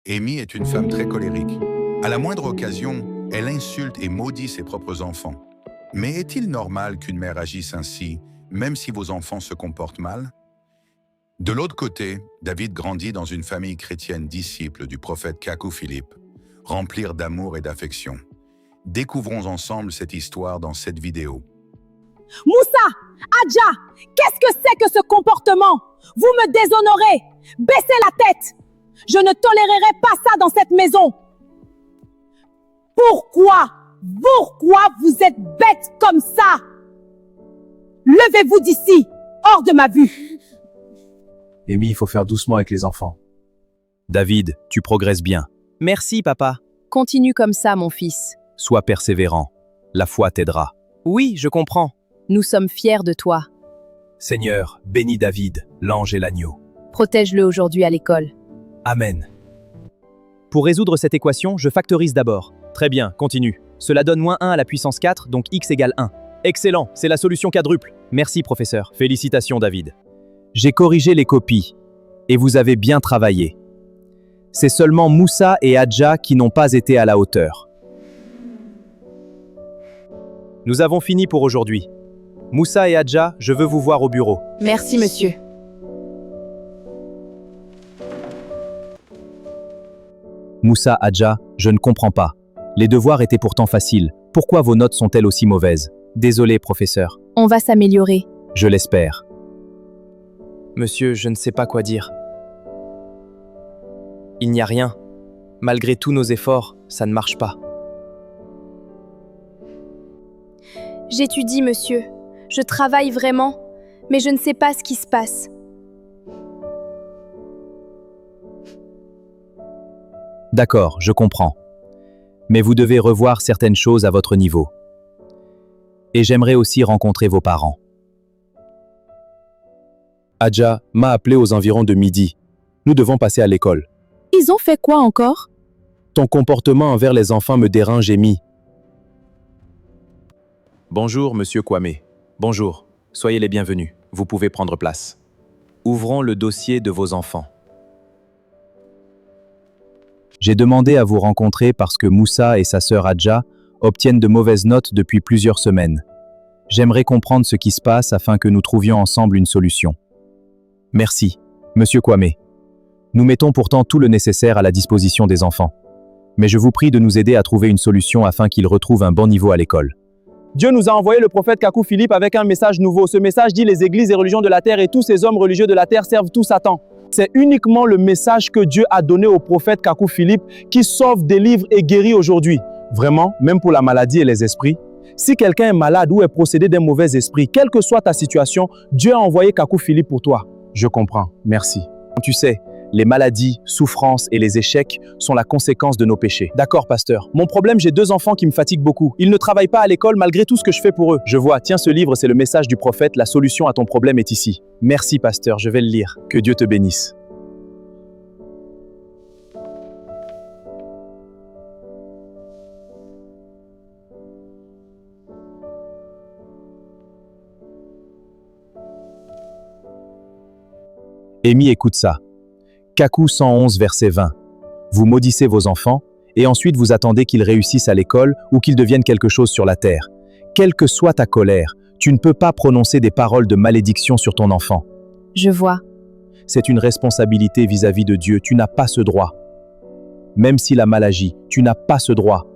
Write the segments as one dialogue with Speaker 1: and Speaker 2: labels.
Speaker 1: Amy est une femme très colérique. À la moindre occasion, elle insulte et maudit ses propres enfants. Mais est-il normal qu'une mère agisse ainsi, même si vos enfants se comportent mal? De l'autre côté, David grandit dans une famille chrétienne disciple du prophète Kakou Philippe, remplie d'amour et d'affection. Découvrons ensemble cette histoire dans cette vidéo.
Speaker 2: Moussa, Adja, qu'est-ce que c'est que ce comportement? Vous me déshonorez. Baissez la tête. Je ne tolérerai pas ça dans cette maison. Pourquoi vous êtes bête comme ça? Levez-vous d'ici, hors de ma vue.
Speaker 3: Amy, il faut faire doucement avec les enfants.
Speaker 4: David, tu progresses bien. Merci, papa.
Speaker 5: Continue comme ça, mon fils.
Speaker 4: Sois persévérant. La foi t'aidera. Oui, je comprends.
Speaker 5: Nous sommes fiers de toi.
Speaker 4: Seigneur, bénis David, l'ange et l'agneau.
Speaker 5: Protège-le aujourd'hui à l'école.
Speaker 4: Amen. Pour résoudre cette équation, je factorise d'abord. Très bien, continue. Cela donne -1 à la puissance 4, donc x égale 1. Excellent, c'est la solution quadruple. Merci, professeur. Félicitations, David. J'ai corrigé les copies, et vous avez bien travaillé. C'est seulement Moussa et Adja qui n'ont pas été à la hauteur. Nous avons fini pour aujourd'hui. Moussa et Adja, je veux vous voir au bureau.
Speaker 5: Merci, monsieur.
Speaker 4: Moussa, Adja, je ne comprends pas. Les devoirs étaient pourtant faciles. Pourquoi vos notes sont-elles aussi mauvaises? Désolé, professeur.
Speaker 5: On va s'améliorer.
Speaker 4: Je l'espère. Monsieur, je ne sais pas quoi dire. Il n'y a rien. Malgré tous nos efforts, ça ne marche pas.
Speaker 6: J'étudie, monsieur. Je travaille vraiment, mais je ne sais pas ce qui se passe.
Speaker 4: D'accord, je comprends. Mais vous devez revoir certaines choses à votre niveau. Et j'aimerais aussi rencontrer vos parents.
Speaker 3: Adja m'a appelé aux environs de midi. Nous devons passer à l'école.
Speaker 5: Ils ont fait quoi encore?
Speaker 3: Ton comportement envers les enfants me dérange, Amy.
Speaker 4: Bonjour, monsieur Kwame. Bonjour. Soyez les bienvenus. Vous pouvez prendre place. Ouvrons le dossier de vos enfants. J'ai demandé à vous rencontrer parce que Moussa et sa sœur Adja obtiennent de mauvaises notes depuis plusieurs semaines. J'aimerais comprendre ce qui se passe afin que nous trouvions ensemble une solution. Merci, monsieur Kwame. Nous mettons pourtant tout le nécessaire à la disposition des enfants. Mais je vous prie de nous aider à trouver une solution afin qu'ils retrouvent un bon niveau à l'école.
Speaker 7: Dieu nous a envoyé le prophète Kakou Philippe avec un message nouveau. Ce message dit: les églises et religions de la terre et tous ces hommes religieux de la terre servent tout Satan. C'est uniquement le message que Dieu a donné au prophète Kakou Philippe qui sauve, délivre et guérit aujourd'hui. Vraiment, même pour la maladie et les esprits, si quelqu'un est malade ou est possédé d'un mauvais esprit, quelle que soit ta situation, Dieu a envoyé Kakou Philippe pour toi.
Speaker 3: Je comprends, merci.
Speaker 4: Tu sais, les maladies, souffrances et les échecs sont la conséquence de nos péchés.
Speaker 7: D'accord, pasteur. Mon problème, j'ai 2 enfants qui me fatiguent beaucoup. Ils ne travaillent pas à l'école malgré tout ce que je fais pour eux.
Speaker 4: Je vois, tiens, ce livre, c'est le message du prophète. La solution à ton problème est ici.
Speaker 7: Merci, pasteur, je vais le lire.
Speaker 4: Que Dieu te bénisse. Amy, écoute ça. Kakou 111, verset 20. Vous maudissez vos enfants, et ensuite vous attendez qu'ils réussissent à l'école ou qu'ils deviennent quelque chose sur la terre. Quelle que soit ta colère, tu ne peux pas prononcer des paroles de malédiction sur ton enfant.
Speaker 5: Je vois.
Speaker 4: C'est une responsabilité vis-à-vis de Dieu, tu n'as pas ce droit. Même s'il a mal agi, tu n'as pas ce droit.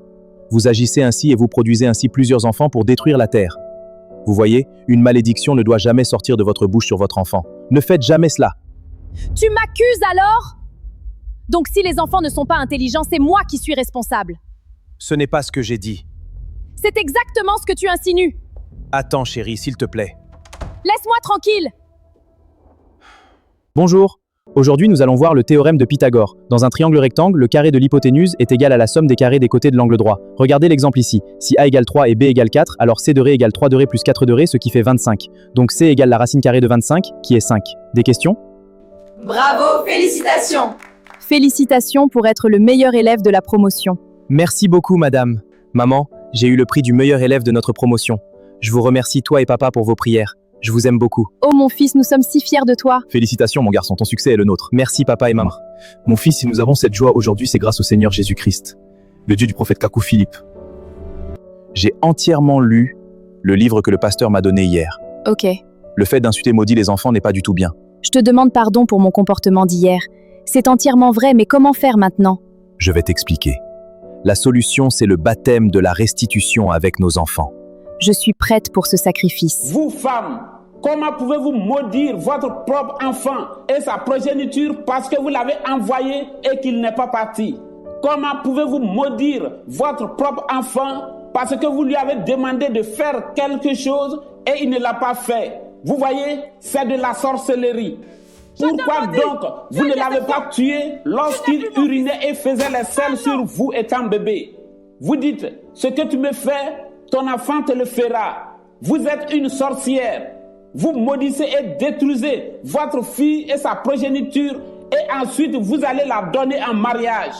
Speaker 4: Vous agissez ainsi et vous produisez ainsi plusieurs enfants pour détruire la terre. Vous voyez, une malédiction ne doit jamais sortir de votre bouche sur votre enfant. Ne faites jamais cela.
Speaker 2: Tu m'accuses alors? Donc si les enfants ne sont pas intelligents, c'est moi qui suis responsable.
Speaker 4: Ce n'est pas ce que j'ai dit.
Speaker 2: C'est exactement ce que tu insinues.
Speaker 4: Attends, chérie, s'il te plaît.
Speaker 2: Laisse-moi tranquille.
Speaker 7: Bonjour. Aujourd'hui, nous allons voir le théorème de Pythagore. Dans un triangle rectangle, le carré de l'hypoténuse est égal à la somme des carrés des côtés de l'angle droit. Regardez l'exemple ici. Si A égale 3 et B égale 4, alors C de ré égale 3 de ré plus 4 de ré, ce qui fait 25. Donc C égale la racine carrée de 25, qui est 5. Des questions?
Speaker 8: Bravo, félicitations!
Speaker 5: Félicitations pour être le meilleur élève de la promotion.
Speaker 7: Merci beaucoup, madame. Maman, j'ai eu le prix du meilleur élève de notre promotion. Je vous remercie, toi et papa, pour vos prières.
Speaker 4: Je vous aime beaucoup.
Speaker 5: Oh mon fils, nous sommes si fiers de toi.
Speaker 4: Félicitations mon garçon, ton succès est le nôtre. Merci papa et maman.
Speaker 3: Mon fils, si nous avons cette joie aujourd'hui, c'est grâce au Seigneur Jésus-Christ, le Dieu du prophète Kakou Philippe.
Speaker 4: J'ai entièrement lu le livre que le pasteur m'a donné hier.
Speaker 5: Ok.
Speaker 4: Le fait d'insulter maudit les enfants n'est pas du tout bien.
Speaker 5: Je te demande pardon pour mon comportement d'hier. C'est entièrement vrai, mais comment faire maintenant?
Speaker 4: Je vais t'expliquer. La solution, c'est le baptême de la restitution avec nos enfants.
Speaker 5: Je suis prête pour ce sacrifice.
Speaker 9: Vous, femmes, comment pouvez-vous maudire votre propre enfant et sa progéniture parce que vous l'avez envoyé et qu'il n'est pas parti? Comment pouvez-vous maudire votre propre enfant parce que vous lui avez demandé de faire quelque chose et il ne l'a pas fait? Vous voyez, c'est de la sorcellerie. Pourquoi donc vous ne l'avez pas tué lorsqu'il urinait et faisait les selles sur vous étant bébé? Vous dites, ce que tu me fais, ton enfant te le fera. Vous êtes une sorcière. Vous maudissez et détruisez votre fille et sa progéniture et ensuite vous allez la donner en mariage.